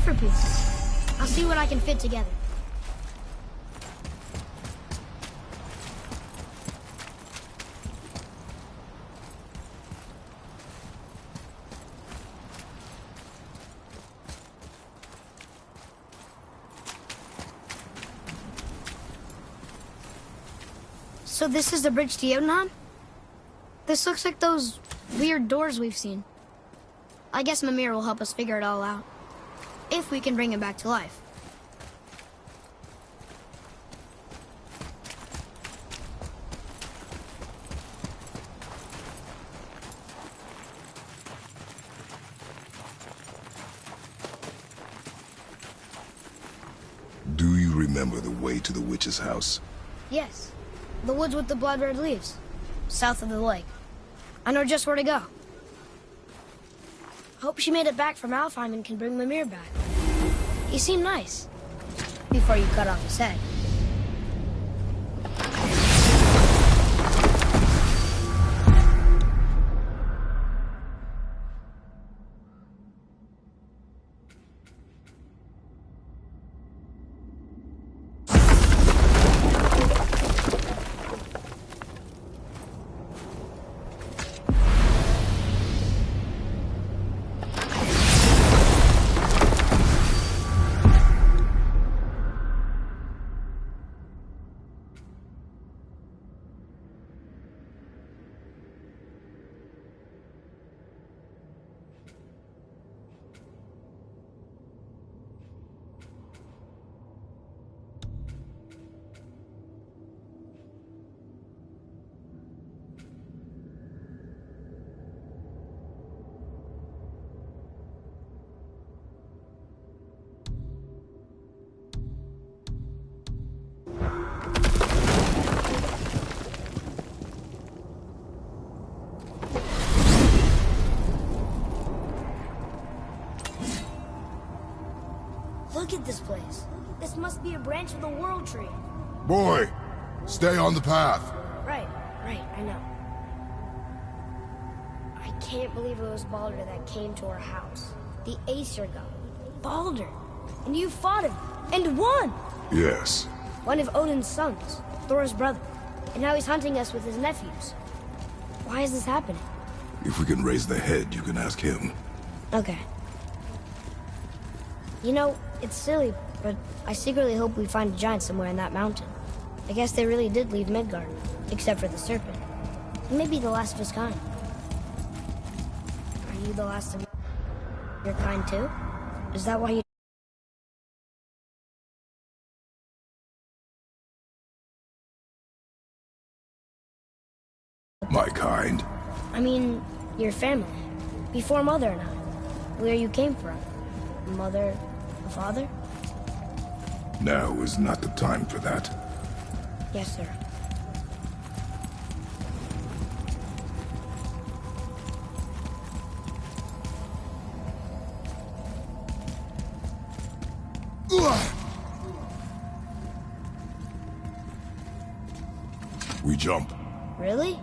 for people. I'll see what I can fit together. So this is the bridge to Jotunheim? This looks like those weird doors we've seen. I guess Mimir will help us figure it all out. If we can bring him back to life. Do you remember the way to the witch's house? Yes. The woods with the blood-red leaves. South of the lake. I know just where to go. Hope she made it back from Alfheim and can bring Mimir back. He seemed nice. Before you cut off his head. Look at this place. This must be a branch of the World Tree. Boy, stay on the path. Right, I know. I can't believe it was Baldur that came to our house. The Aesir god. Baldur. And you fought him. And won! Yes. One of Odin's sons. Thor's brother. And now he's hunting us with his nephews. Why is this happening? If we can raise the head, you can ask him. Okay. You know, it's silly, but I secretly hope we find a giant somewhere in that mountain. I guess they really did leave Midgard, except for the serpent. Maybe the last of his kind. Are you the last of your kind too? Is that why you... My kind? I mean, your family. Before Mother and I. Where you came from. Mother... Father? Now is not the time for that. Yes, sir. We jump. Really?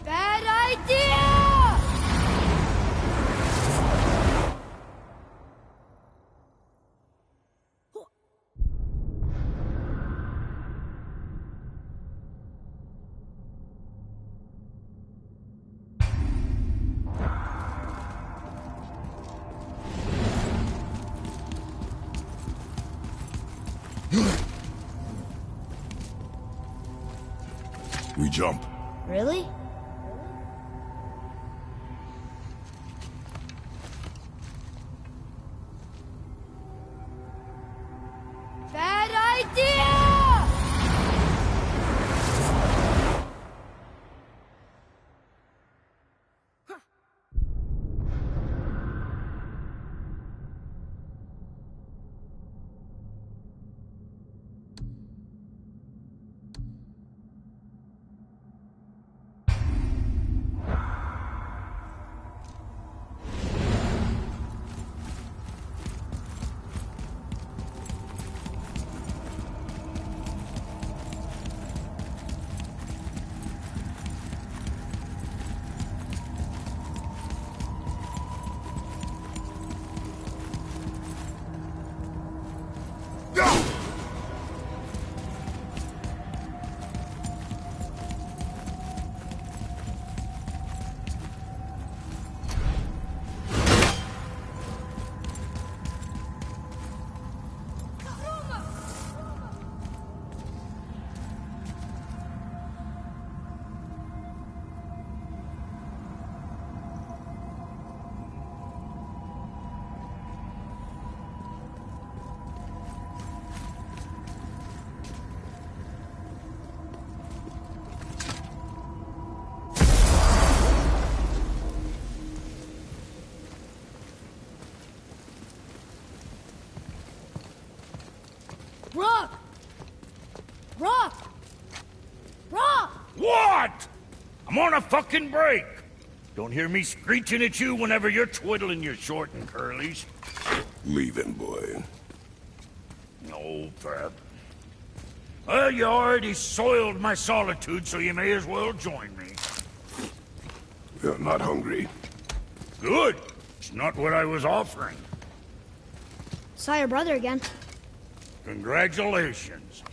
Bad idea! We jump. Really? Bad idea! Rock! Rock! Rock! What? I'm on a fucking break. Don't hear me screeching at you whenever you're twiddling your short and curlies. Leaving, boy. No, Fab. Well, you already soiled my solitude, so you may as well join me. You're not hungry. Good. It's not what I was offering. Saw your brother again. Congratulations.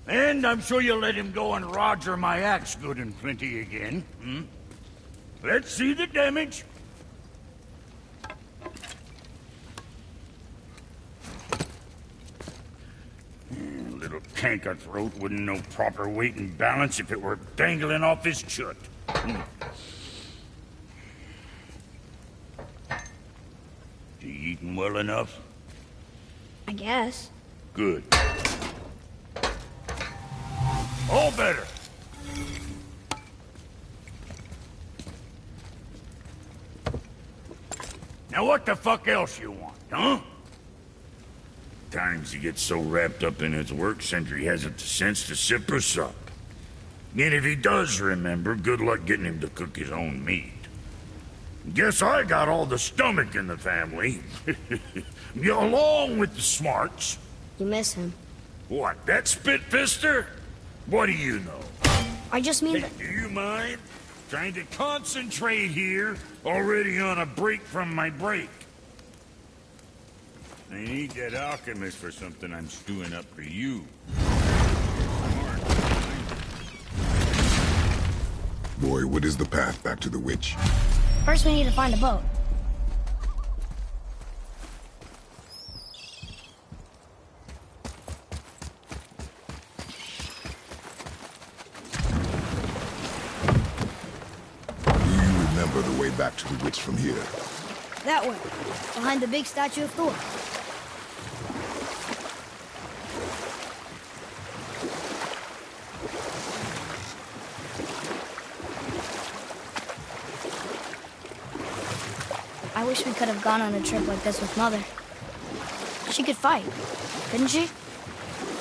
And I'm sure you'll let him go and roger my axe good and plenty again, hmm? Let's see the damage. Little canker-throat wouldn't know proper weight and balance if it were dangling off his chut. You eating well enough? I guess. Good. All better. Now what the fuck else you want, huh? Times he gets so wrapped up in his work, Sentry hasn't the sense to sip or sup. And if he does remember, good luck getting him to cook his own meat. Guess I got all the stomach in the family. Along with the smarts. You miss him. What, that spit-fister? What do you know? I just mean Hey, that... do you mind? Trying to concentrate here, already on a break from my break. I need that alchemist for something I'm stewing up for you. Boy, what is the path back to the witch? First we need to find a boat. Do you remember the way back to the witch from here? That way. Behind the big statue of Thor. I wish we could have gone on a trip like this with Mother. She could fight, couldn't she?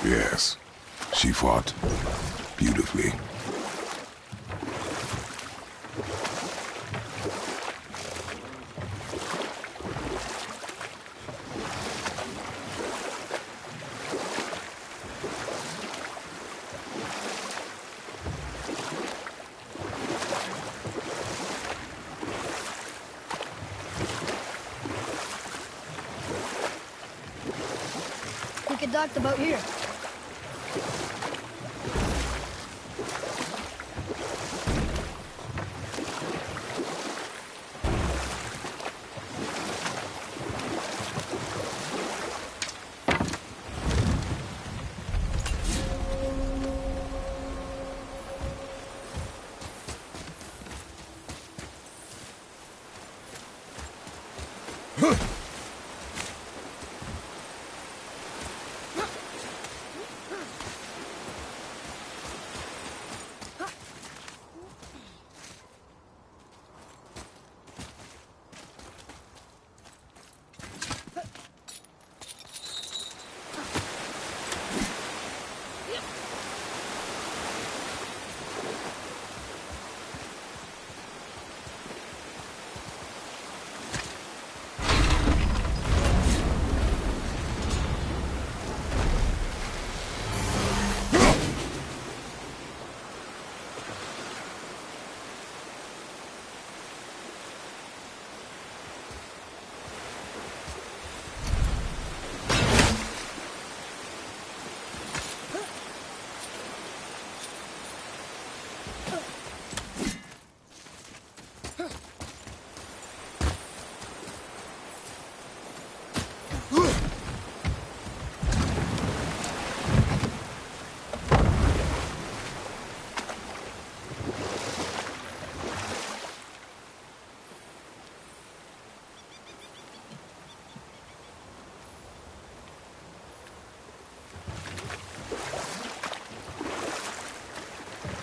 Yes. She fought beautifully. We could dock the boat here.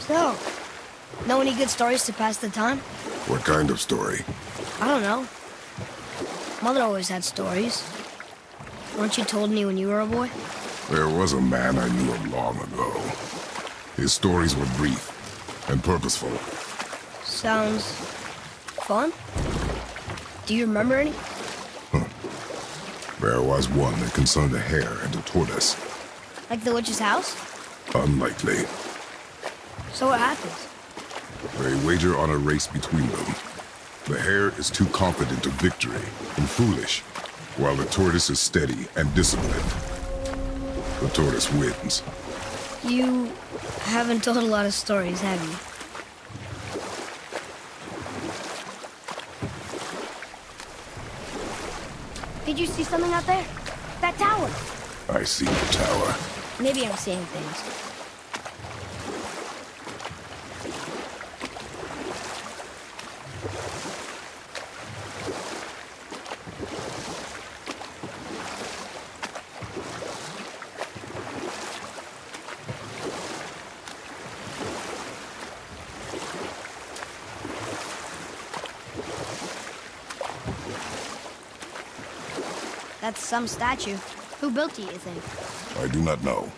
So, know any good stories to pass the time? What kind of story? I don't know. Mother always had stories. Weren't you told me when you were a boy? There was a man I knew of long ago. His stories were brief and purposeful. Sounds fun. Do you remember any? There was one that concerned a hare and a tortoise. Like the witch's house? Unlikely. So what happens? They wager on a race between them. The hare is too confident of victory and foolish, while the tortoise is steady and disciplined. The tortoise wins. You haven't told a lot of stories, have you? Did you see something out there? That tower! I see the tower. Maybe I'm seeing things. That's some statue. Who built it, you think? I do not know.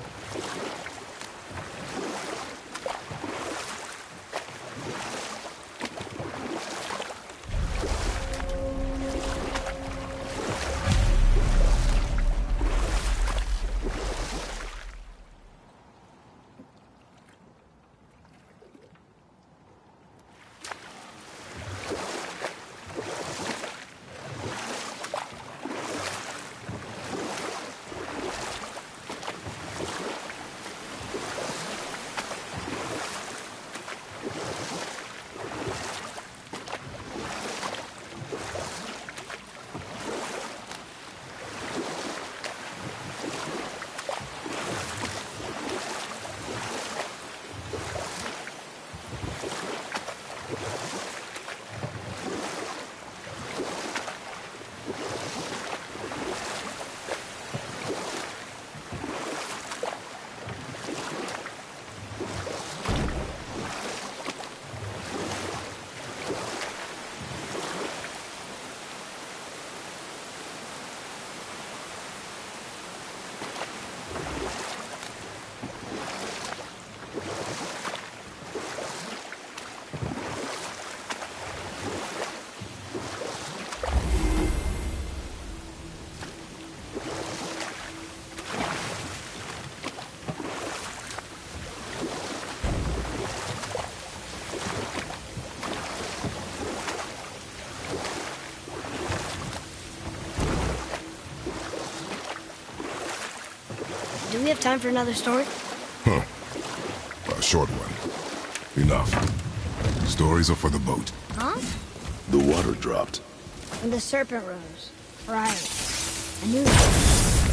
Do we have time for another story? A short one. Enough. Stories are for the boat. Huh? The water dropped. And the serpent rose. Right. I knew that.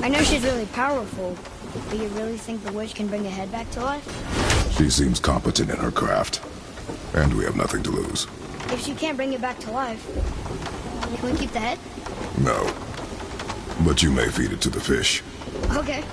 I know she's really powerful, but you really think the witch can bring a head back to life? She seems competent in her craft. And we have nothing to lose. If she can't bring it back to life, can we keep the head? No. But you may feed it to the fish. Okay.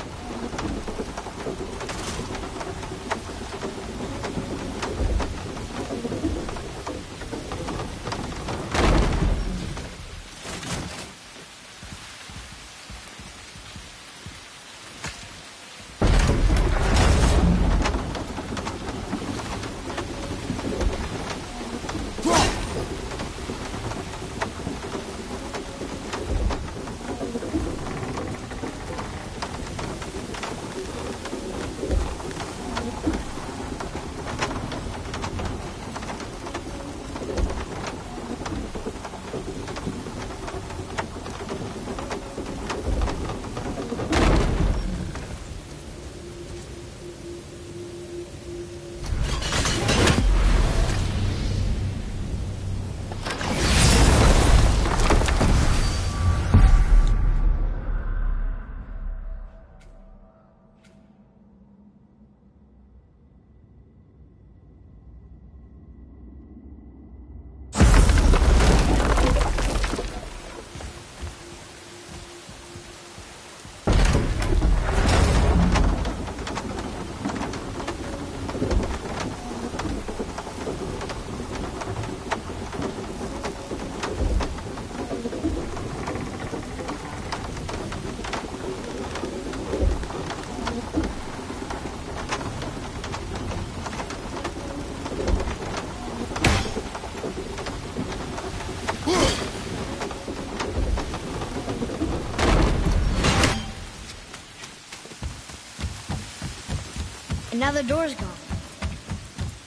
And now the door's gone.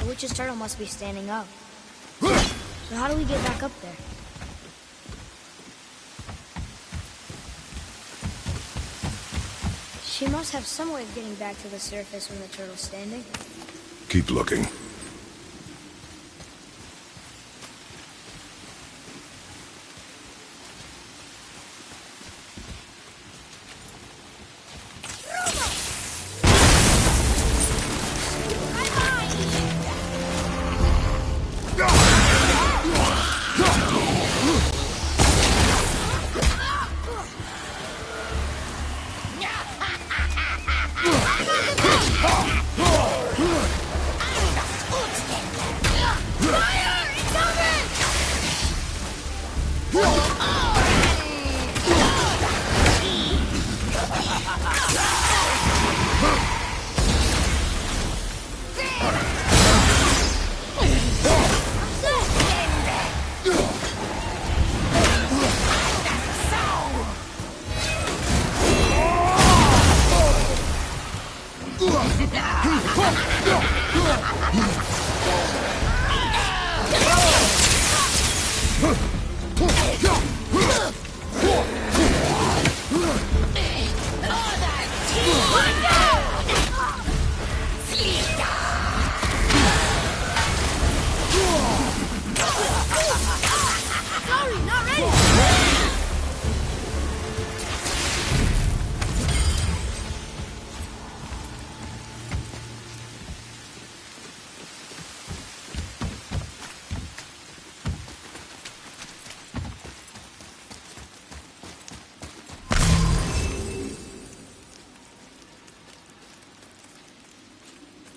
The witch's turtle must be standing up. So how do we get back up there? She must have some way of getting back to the surface when the turtle's standing. Keep looking.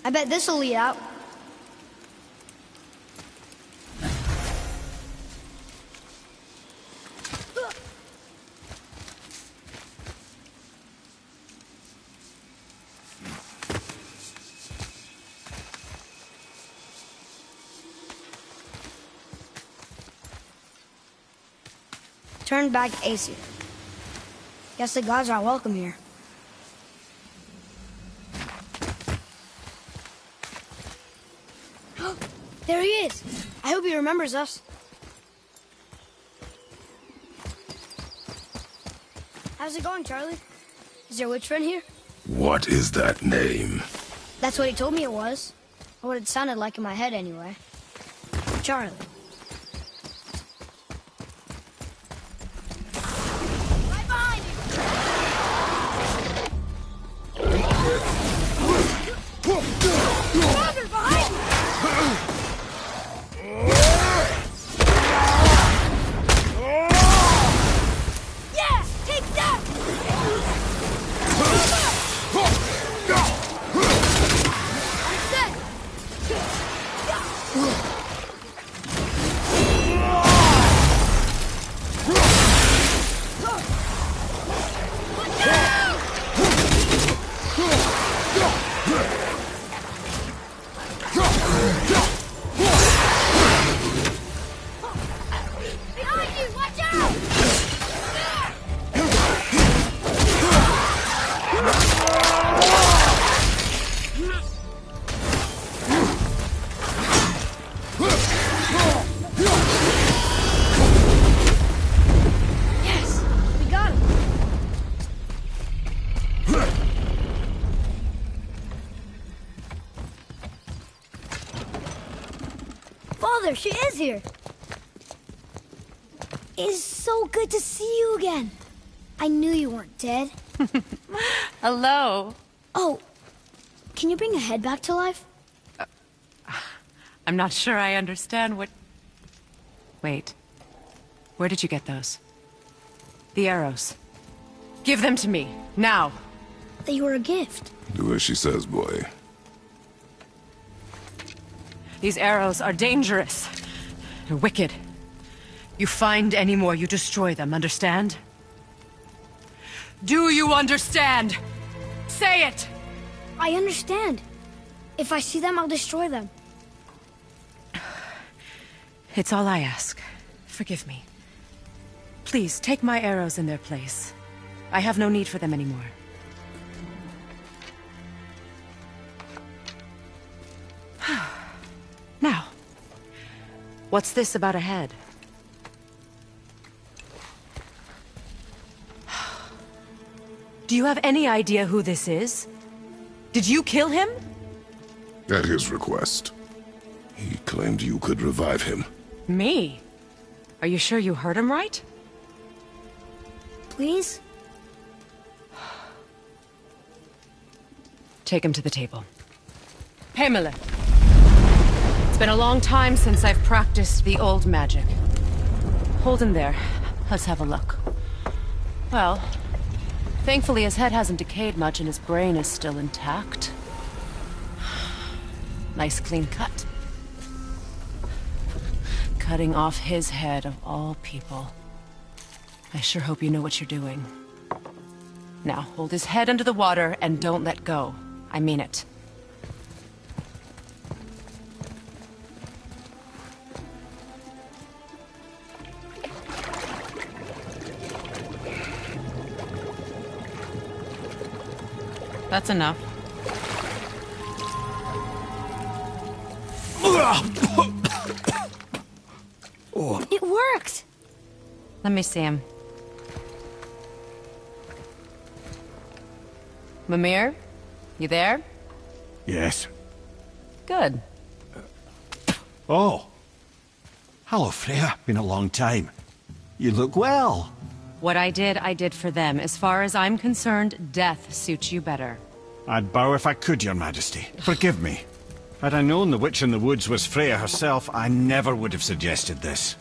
I bet this'll lead out. Turn back Aesir. Guess the gods are welcome here. There he is! I hope he remembers us. How's it going, Charlie? Is your witch friend here? What is that name? That's what he told me it was. Or what it sounded like in my head, anyway. Charlie. Right behind you! Father, behind you! Yeah! Take that! Behind you! Watch out! Yes! We got him! Father, she is here! It's so good to see you again. I knew you weren't dead. Hello. Oh, can you bring a head back to life? I'm not sure I understand what... Wait. Where did you get those? The arrows. Give them to me, now. They were a gift. Do as she says, boy. These arrows are dangerous. They're wicked. You find any more, you destroy them, understand? Do you understand? Say it! I understand. If I see them, I'll destroy them. It's all I ask. Forgive me. Please, take my arrows in their place. I have no need for them anymore. What's this about a head? Do you have any idea who this is? Did you kill him? At his request. He claimed you could revive him. Me? Are you sure you heard him right? Please? Take him to the table. Pamela. It's been a long time since I've practiced the old magic. Hold him there. Let's have a look. Well, thankfully his head hasn't decayed much and his brain is still intact. Nice clean cut. Cutting off his head of all people. I sure hope you know what you're doing. Now, hold his head under the water and don't let go. I mean it. That's enough. It worked! Let me see him. Mimir? You there? Yes. Good. Oh. Hello, Freya. Been a long time. You look well. What I did for them. As far as I'm concerned, death suits you better. I'd bow if I could, Your Majesty. Forgive me. Had I known the witch in the woods was Freya herself, I never would have suggested this.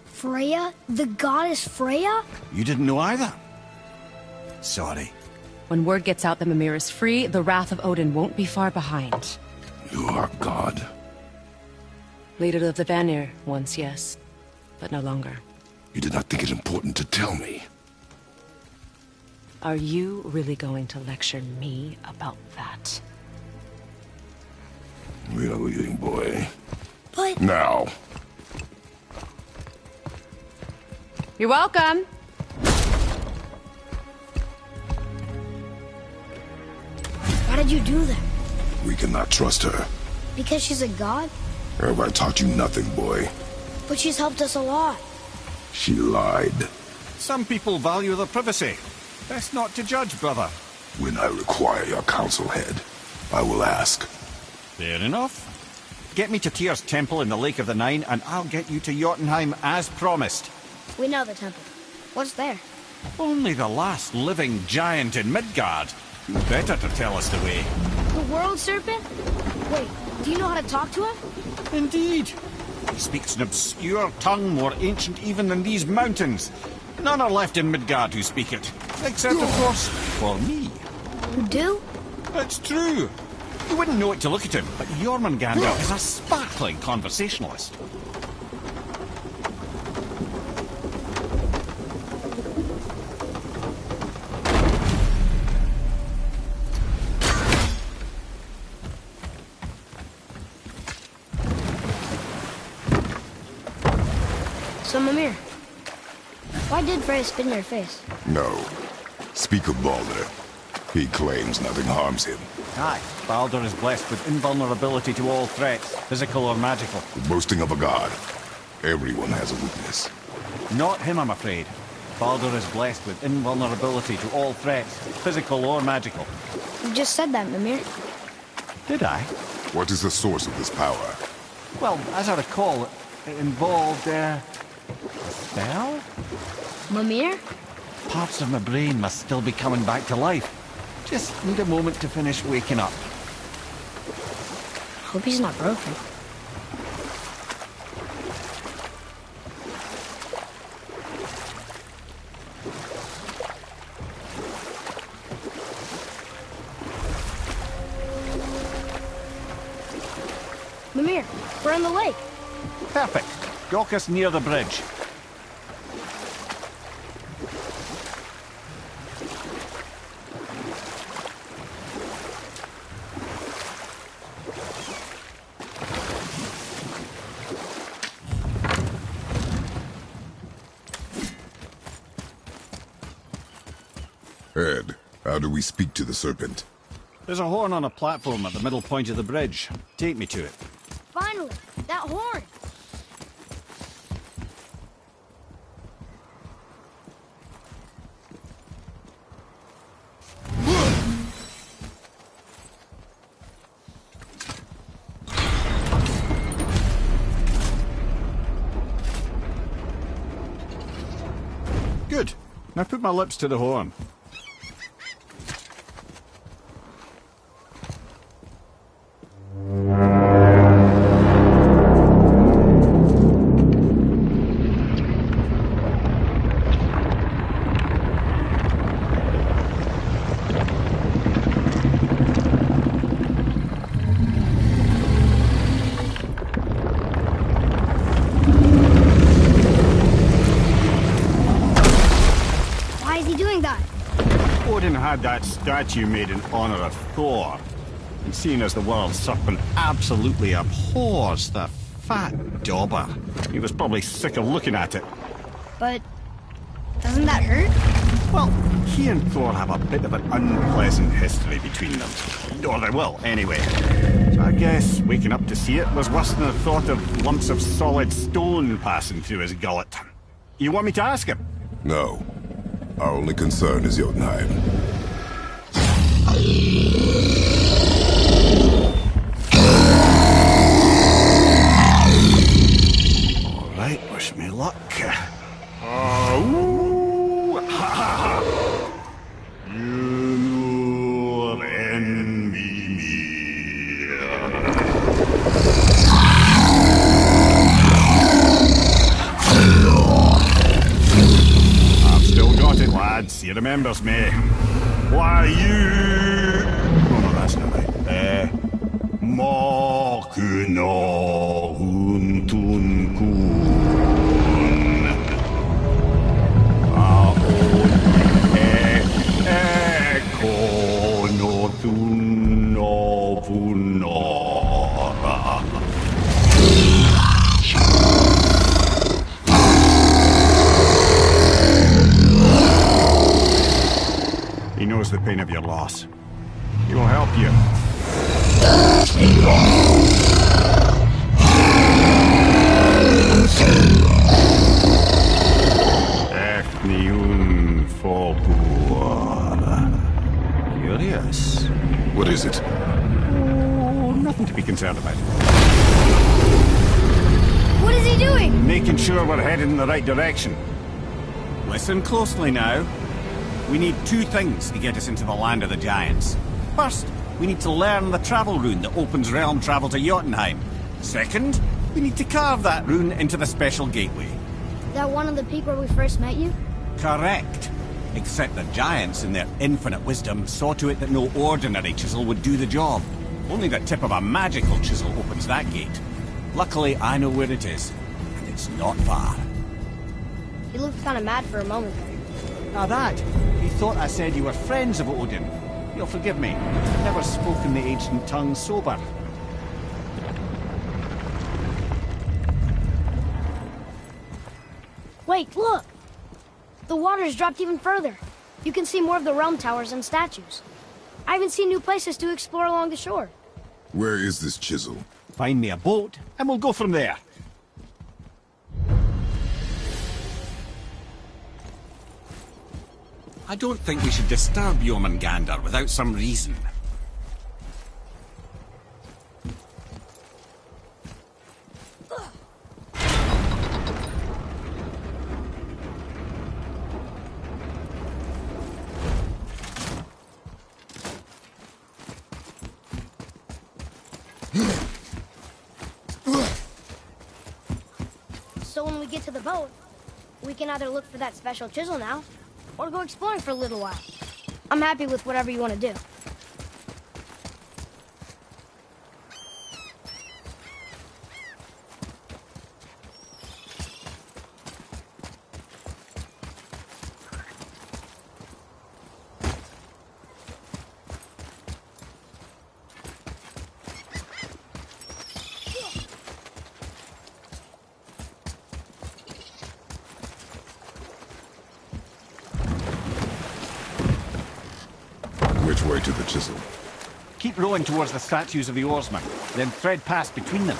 Freya? The goddess Freya? You didn't know either? Sorry. When word gets out that Mimir is free, the wrath of Odin won't be far behind. You are God. Leader of the Vanir, once, yes. But no longer. You did not think it important to tell me. Are you really going to lecture me about that? We are leaving, boy. But... Now. You're welcome! Why did you do that? We cannot trust her. Because she's a god? Have I taught you nothing, boy? But she's helped us a lot. She lied. Some people value their privacy. Best not to judge, brother. When I require your council head, I will ask. Fair enough. Get me to Tyr's temple in the Lake of the Nine, and I'll get you to Jotunheim as promised. We know the temple. What's there? Only the last living giant in Midgard. Who better to tell us the way? The world serpent? Wait, do you know how to talk to him? Indeed. He speaks an obscure tongue more ancient even than these mountains. None are left in Midgard who speak it. Except, of course, for me. You do? It's true. You wouldn't know it to look at him, but Jormungandr is a sparkling conversationalist. So, Mimir, why did Freya spit in your face? No. Speak of Baldur. He claims nothing harms him. Aye, Baldur is blessed with invulnerability to all threats, physical or magical. The boasting of a god. Everyone has a weakness. Not him, I'm afraid. Baldur is blessed with invulnerability to all threats, physical or magical. You just said that, Mimir. Did I? What is the source of this power? Well, as I recall, it involved, a spell? Mimir? Parts of my brain must still be coming back to life. Just need a moment to finish waking up. Hope he's not broken. Mimir, we're in the lake. Perfect. Dock us near the bridge. Ed, how do we speak to the serpent? There's a horn on a platform at the middle point of the bridge. Take me to it. Finally, that horn. Good. Now put my lips to the horn. Odin had that statue made in honor of Thor. And seeing as the world serpent absolutely abhors the fat dauber, he was probably sick of looking at it. But doesn't that hurt? Well, he and Thor have a bit of an unpleasant history between them. Or they will, anyway. So I guess waking up to see it was worse than the thought of lumps of solid stone passing through his gullet. You want me to ask him? No. Our only concern is Jotunheim. All right, wish me luck. Ooh, ha, ha, ha. You envy me. I've still got it, lads. He remembers me. Why, you... Oh, no, that's not right. Makuna huntun kun. Ekonotun opunora. He knows the pain of your loss. He will help you. Ethniun Fobuar. Curious. What is it? Oh, nothing to be concerned about. What is he doing? Making sure we're headed in the right direction. Listen closely now. We need two things to get us into the land of the giants. First, we need to learn the travel rune that opens realm travel to Jotunheim. Second, we need to carve that rune into the special gateway. That one on the peak where we first met you? Correct. Except the giants, in their infinite wisdom, saw to it that no ordinary chisel would do the job. Only the tip of a magical chisel opens that gate. Luckily, I know where it is, and it's not far. You looked kind of mad for a moment there. Now that, he thought I said you were friends of Odin. You'll forgive me. I've never spoken the ancient tongue sober. Wait, look! The water's dropped even further. You can see more of the realm towers and statues. I even see new places to explore along the shore. Where is this chisel? Find me a boat, and we'll go from there. I don't think we should disturb Jormungandr without some reason. So when we get to the boat, we can either look for that special chisel now, or go exploring for a little while. I'm happy with whatever you want to do. Which way to the chisel? Keep rowing towards the statues of the oarsmen, then thread past between them.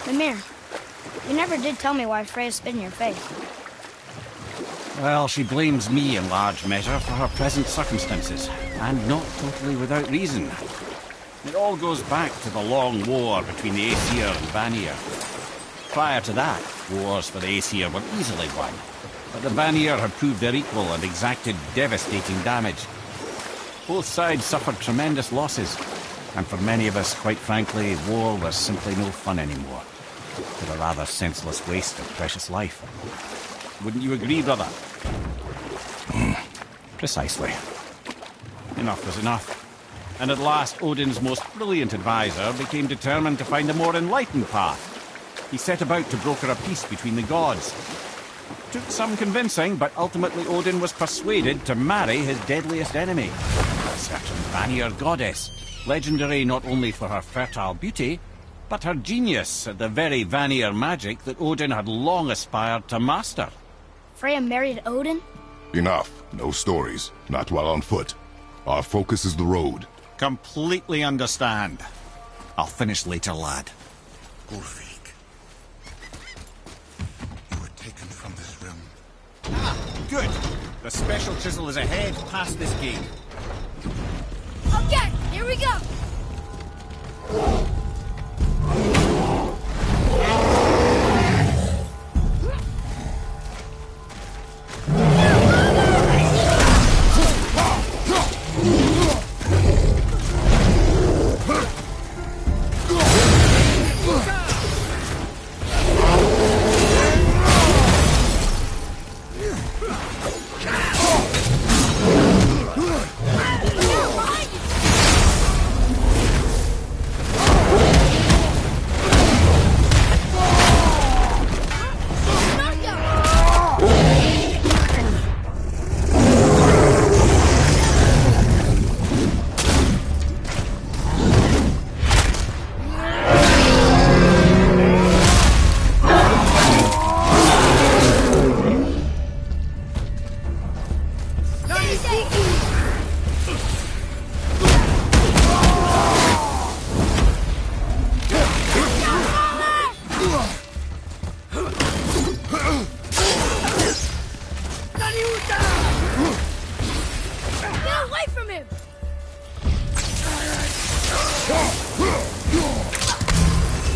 Mimir, you never did tell me why Freya spit in your face. Well, she blames me in large measure for her present circumstances, and not totally without reason. It all goes back to the long war between the Aesir and Vanir. Prior to that, wars for the Aesir were easily won, but the Vanir had proved their equal and exacted devastating damage. Both sides suffered tremendous losses, and for many of us, quite frankly, war was simply no fun anymore. But a rather senseless waste of precious life. Wouldn't you agree, brother? Precisely. Enough was enough. And at last, Odin's most brilliant advisor became determined to find a more enlightened path. He set about to broker a peace between the gods. Took some convincing, but ultimately Odin was persuaded to marry his deadliest enemy, a certain Vanir goddess, legendary not only for her fertile beauty, but her genius at the very Vanir magic that Odin had long aspired to master. Freya married Odin? Enough. No stories. Not while on foot. Our focus is the road. Completely understand. I'll finish later, lad. Gullveig, you were taken from this realm. Ah, good. The special chisel is ahead past this gate. Okay, here we go!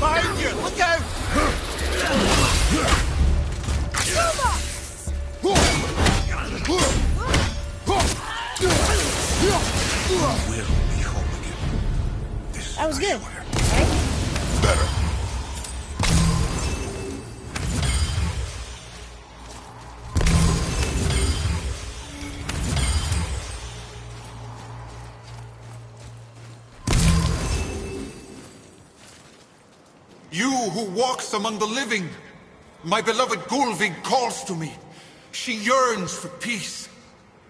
Behind you! Look out! Will be home again. This That was I good, swear. right? Better. You who walks among the living, my beloved Gullveig calls to me. She yearns for peace,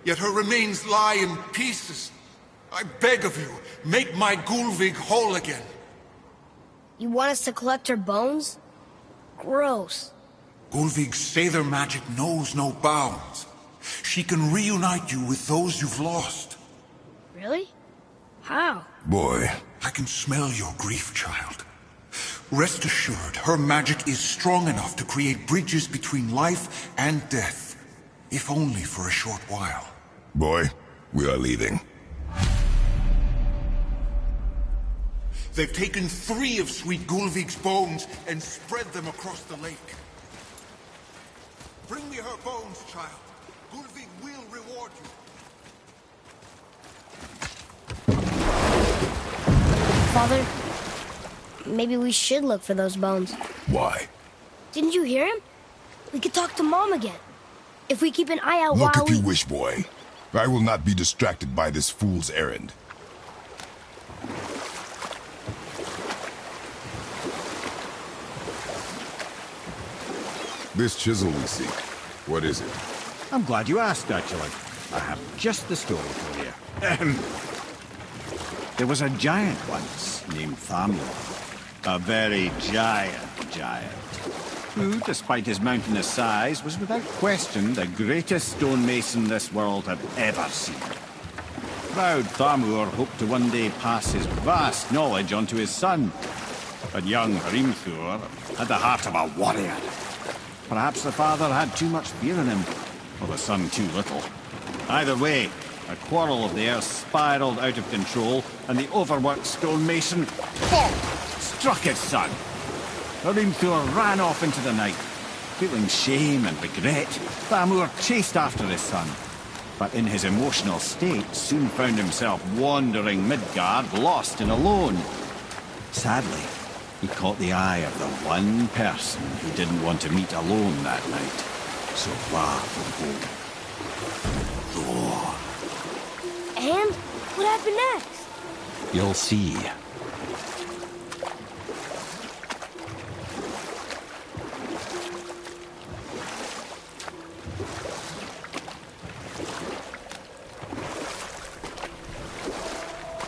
yet her remains lie in pieces. I beg of you, make my Gullveig whole again. You want us to collect her bones? Gross. Gullveig's Seidr magic knows no bounds. She can reunite you with those you've lost. Really? How? Boy, I can smell your grief, child. Rest assured, her magic is strong enough to create bridges between life and death, if only for a short while. boy, we are leaving. They've taken 3 of Sweet Gullveig's bones and spread them across the lake. Bring me her bones, child. Gullveig will reward you. Father, maybe we should look for those bones. Why? Didn't you hear him? We could talk to Mom again. If we keep an eye out Look while if you wish, boy. I will not be distracted by this fool's errand. This chisel we seek, what is it? I'm glad you asked, actually. I have just the story for you. There was a giant once named Thamur. A very giant. Who, despite his mountainous size, was without question the greatest stonemason this world had ever seen. Proud Thamur hoped to one day pass his vast knowledge on to his son. But young Hrimthur had the heart of a warrior. Perhaps the father had too much fear in him, or the sun too little. Either way, a quarrel of theirs spiraled out of control, and the overworked stonemason struck his son. Hrimthur ran off into the night. Feeling shame and regret, Thamur chased after his son, but in his emotional state soon found himself wandering Midgard, lost and alone. Sadly, he caught the eye of the one person he didn't want to meet alone that night, so far from home. Thor. And what happened next? You'll see.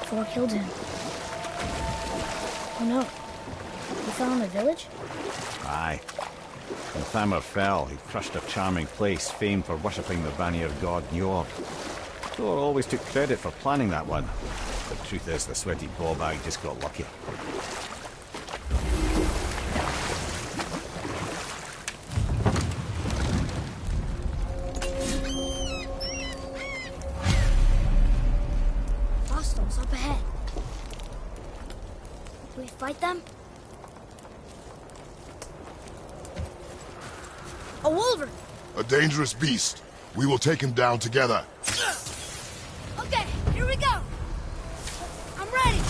Thor killed him. Oh no. He fell in the village? Aye. When Thamur fell, he crushed a charming place famed for worshipping the Vanir god Njord. Thor always took credit for planning that one. The truth is, the sweaty ballbag just got lucky. Hostiles up ahead. Do we fight them? A wolverine! A dangerous beast. We will take him down together. Okay, here we go! I'm ready!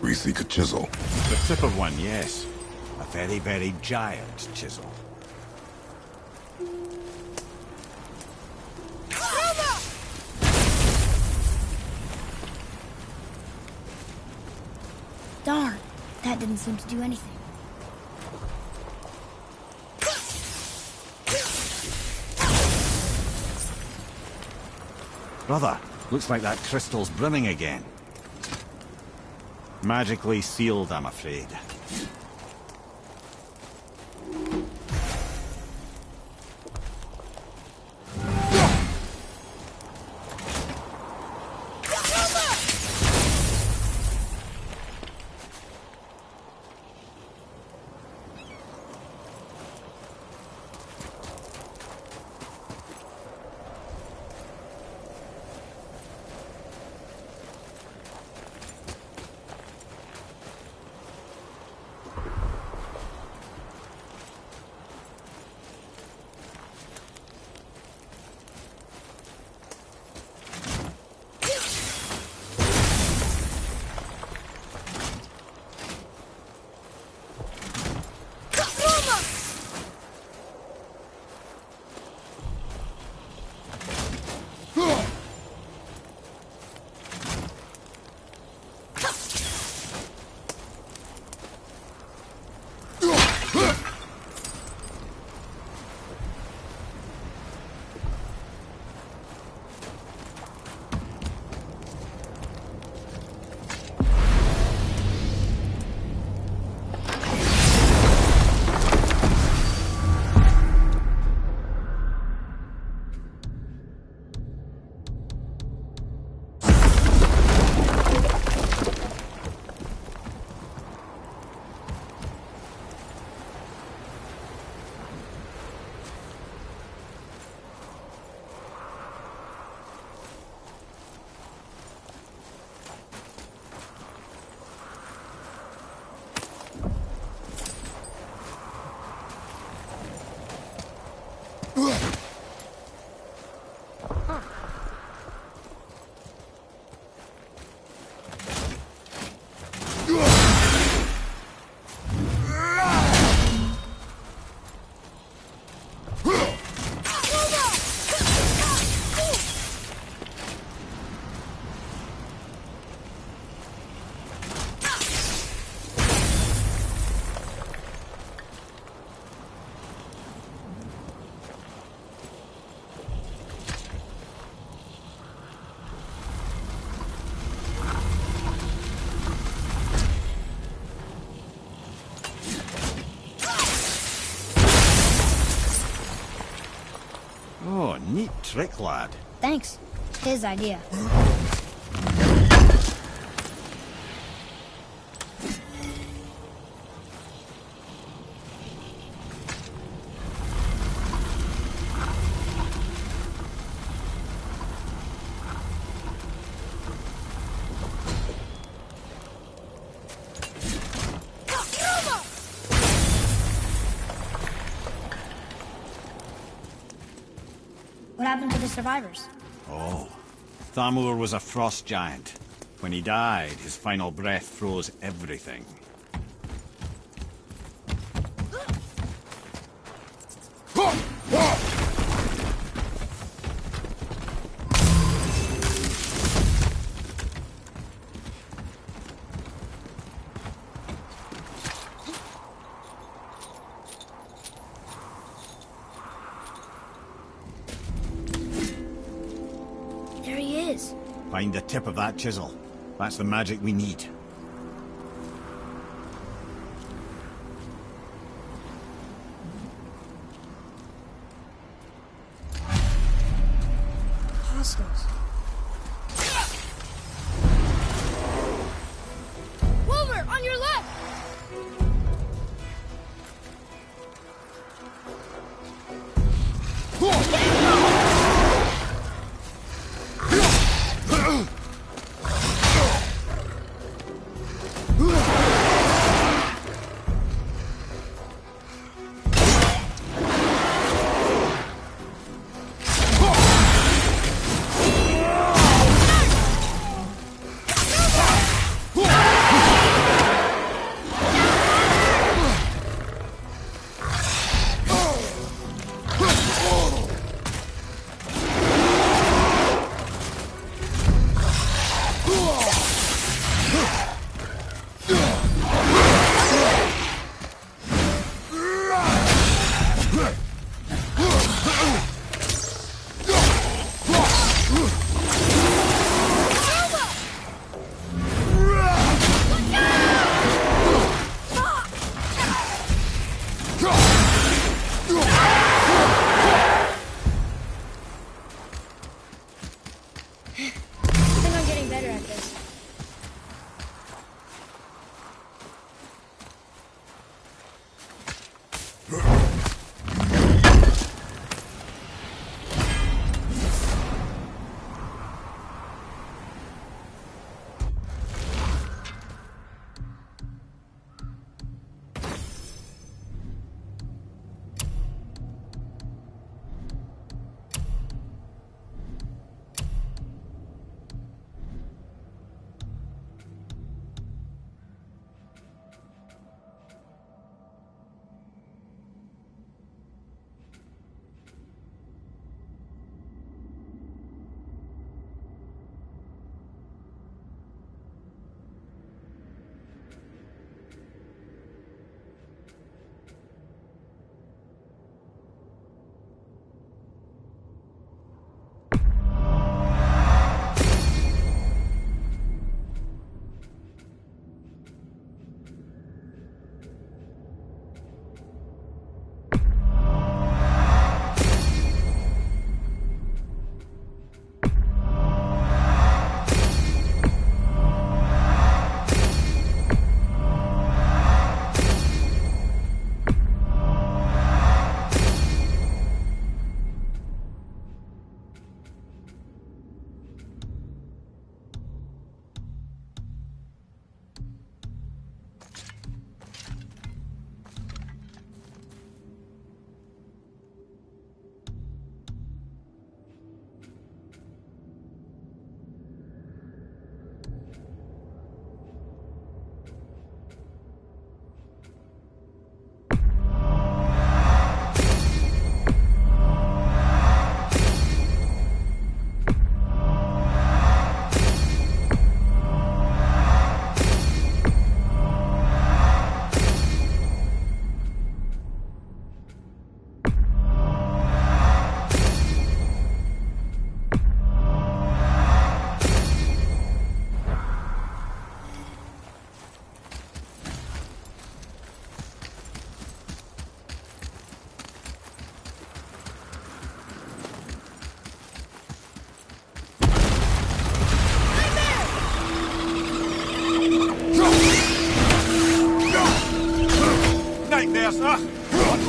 We seek a chisel. The tip of one, yes. A very, very giant chisel. Darn, that didn't seem to do anything. Brother, looks like that crystal's brimming again. Magically sealed, I'm afraid. trick, lad. Thanks. His idea. What happened to the survivors? Oh, Thamur was a frost giant. When he died, his final breath froze everything. There he is. Find the tip of that chisel. That's the magic we need. Hostiles. Wolver, on your left! I think I'm getting better at this.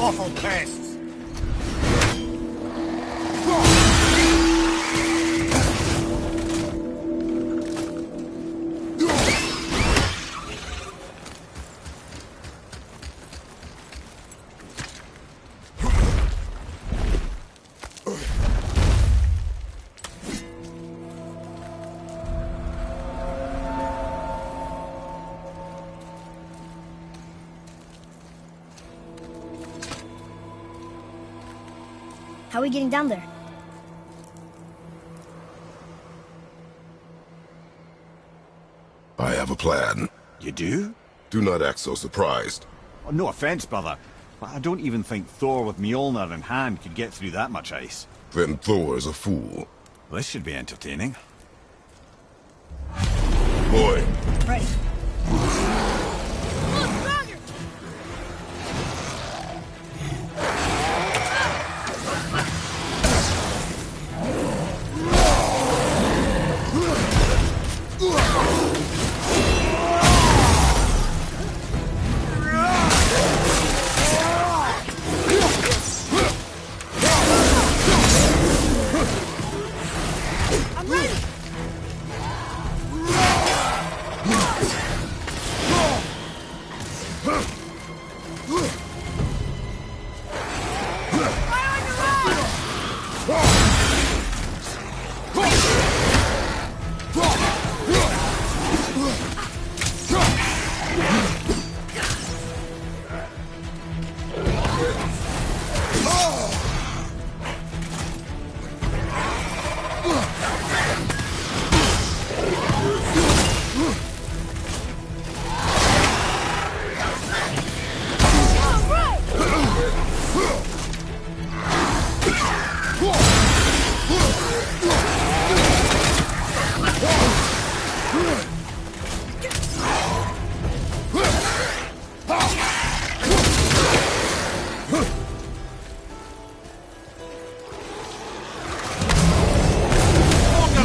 awful pests! How are we getting down there? I have a plan. You do? Do not act so surprised. Oh, no offense, brother, but I don't even think Thor with Mjolnir in hand could get through that much ice. Then Thor is a fool. This should be entertaining. Boy, Ready. I'm ready.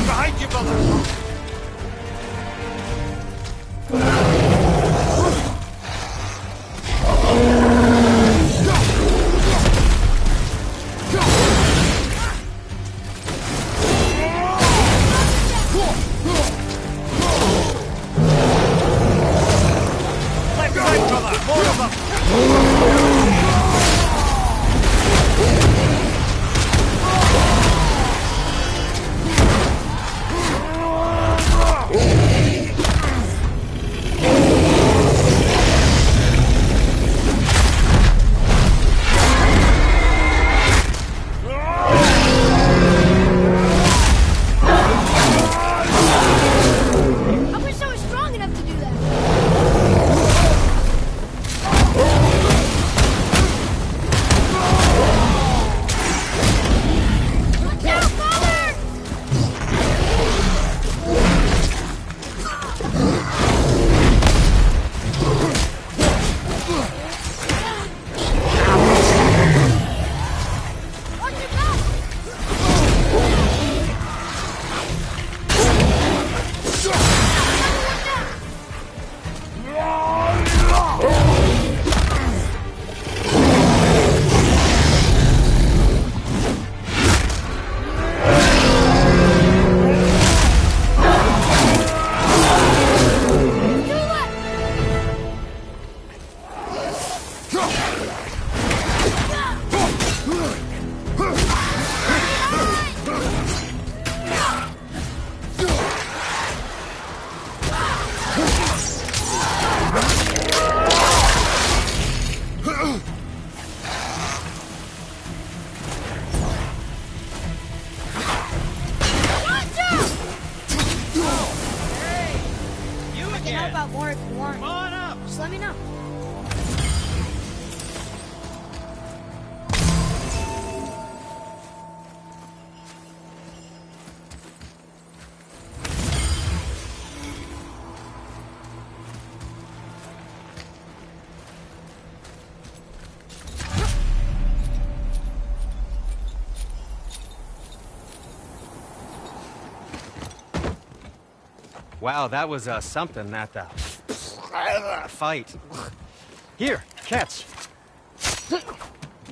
Behind you, brother! Left side, brother! More of them! I wish I was strong enough to do that. Look out, Father! Watch your back! I can help out more if you want. Come on up! Just let me know. Wow, that was something, that fight. Here, catch.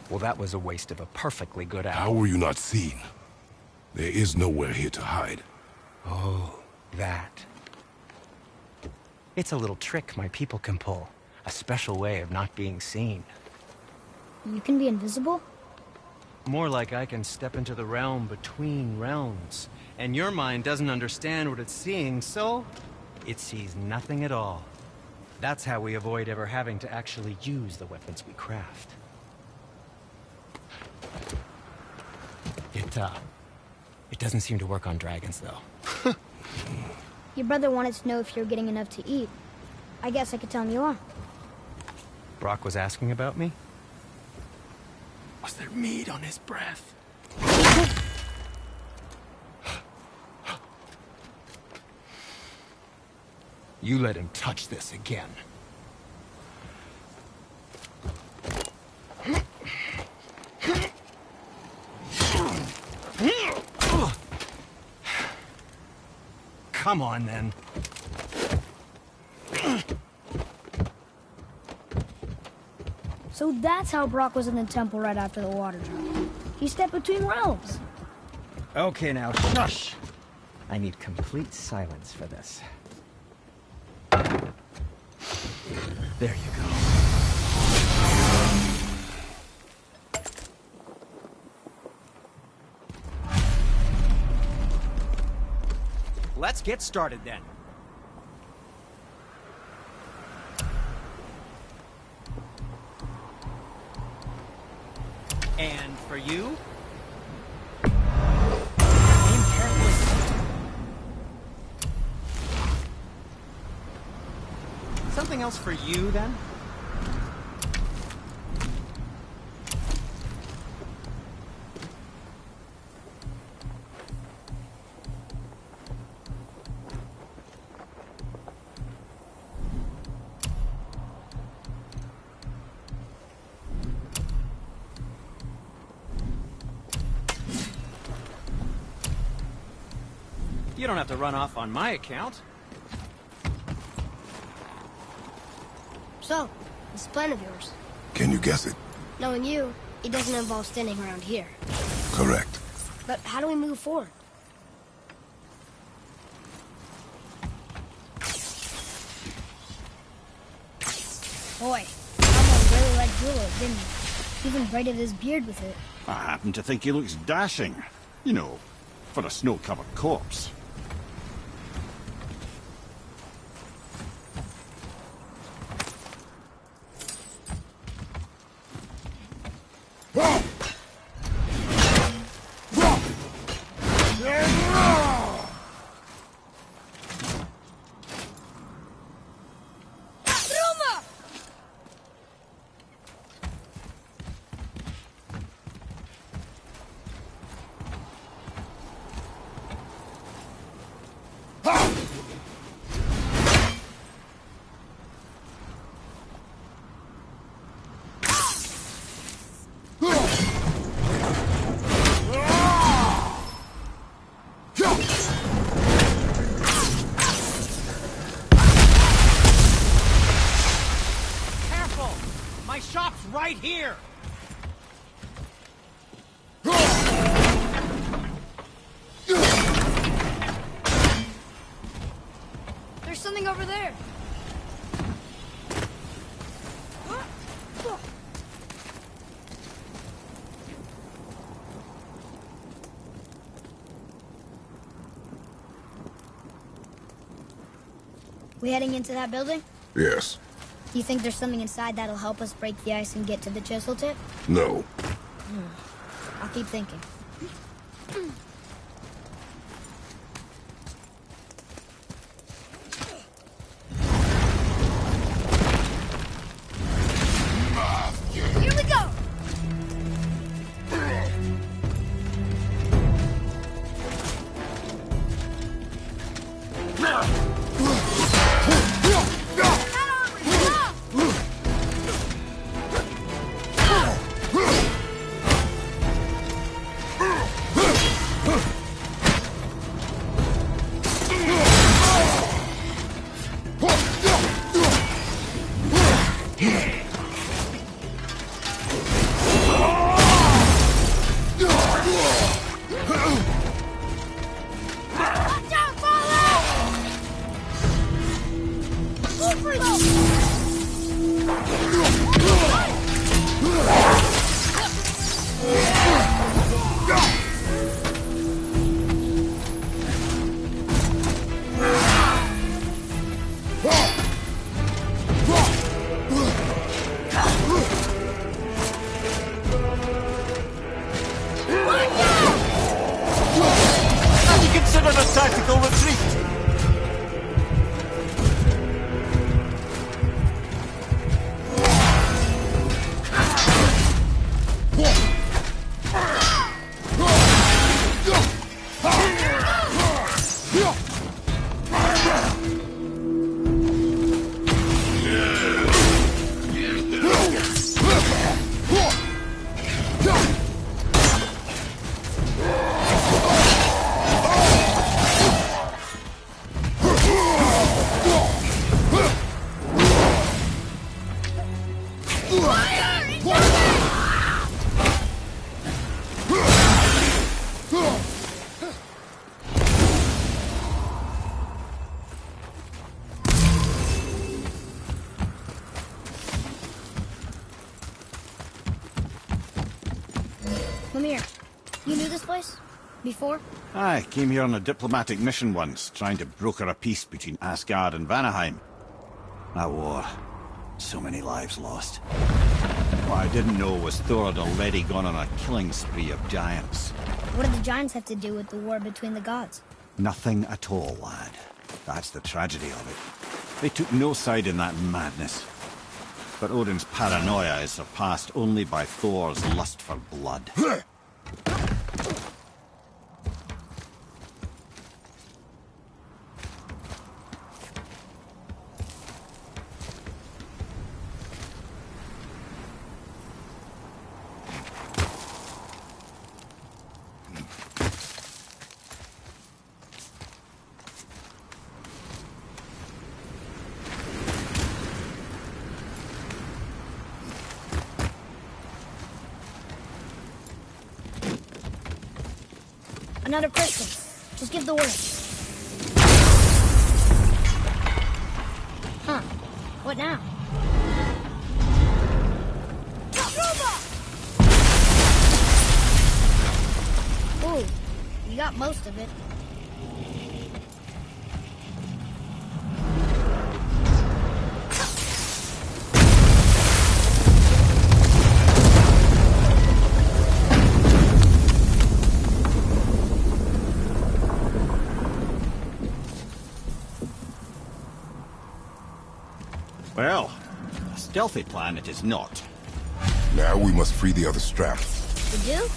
Well, that was a waste of a perfectly good How hour. were you not seen? There is nowhere here to hide. Oh, that. It's a little trick my people can pull. A special way of not being seen. You can be invisible? More like I can step into the realm between realms. And your mind doesn't understand what it's seeing, so it sees nothing at all. That's how we avoid ever having to actually use the weapons we craft. It doesn't seem to work on dragons, though. Your brother wanted to know if you're getting enough to eat. I guess I could tell him you are. Brock was asking about me? Was there meat on his breath? You let him touch this again. Come on, then. So that's how Brock was in the temple right after the water drop. He stepped between realms. Okay, now, shush! I need complete silence for this. There you go. Let's get started then. And for you, aim carefully. Something else for you then? You don't have to run off on my account. So, this plan of yours. Can you guess it? Knowing you, it doesn't involve standing around here. Correct. But how do we move forward? Boy, someone really liked Jewel, didn't he? Even braided his beard with it. I happen to think he looks dashing. You know, for a snow-covered corpse. My shop's right here! There's something over there. We heading into that building? Yes. Do you think there's something inside that'll help us break the ice and get to the chisel tip? No. I'll keep thinking. Here we go! Have you considered a tactical retreat? Mimir, you knew this place? Before? I came here on a diplomatic mission once, trying to broker a peace between Asgard and Vanaheim. A war. So many lives lost. What I didn't know was Thor had already gone on a killing spree of giants. What do the giants have to do with the war between the gods? Nothing at all, lad. That's the tragedy of it. They took no side in that madness. But Odin's paranoia is surpassed only by Thor's lust for blood. Another crystal. Just give the word. Huh. What now? Ooh, you got most of it. Well, a stealthy plan it is not. Now we must free the other strap. You do?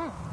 Oh.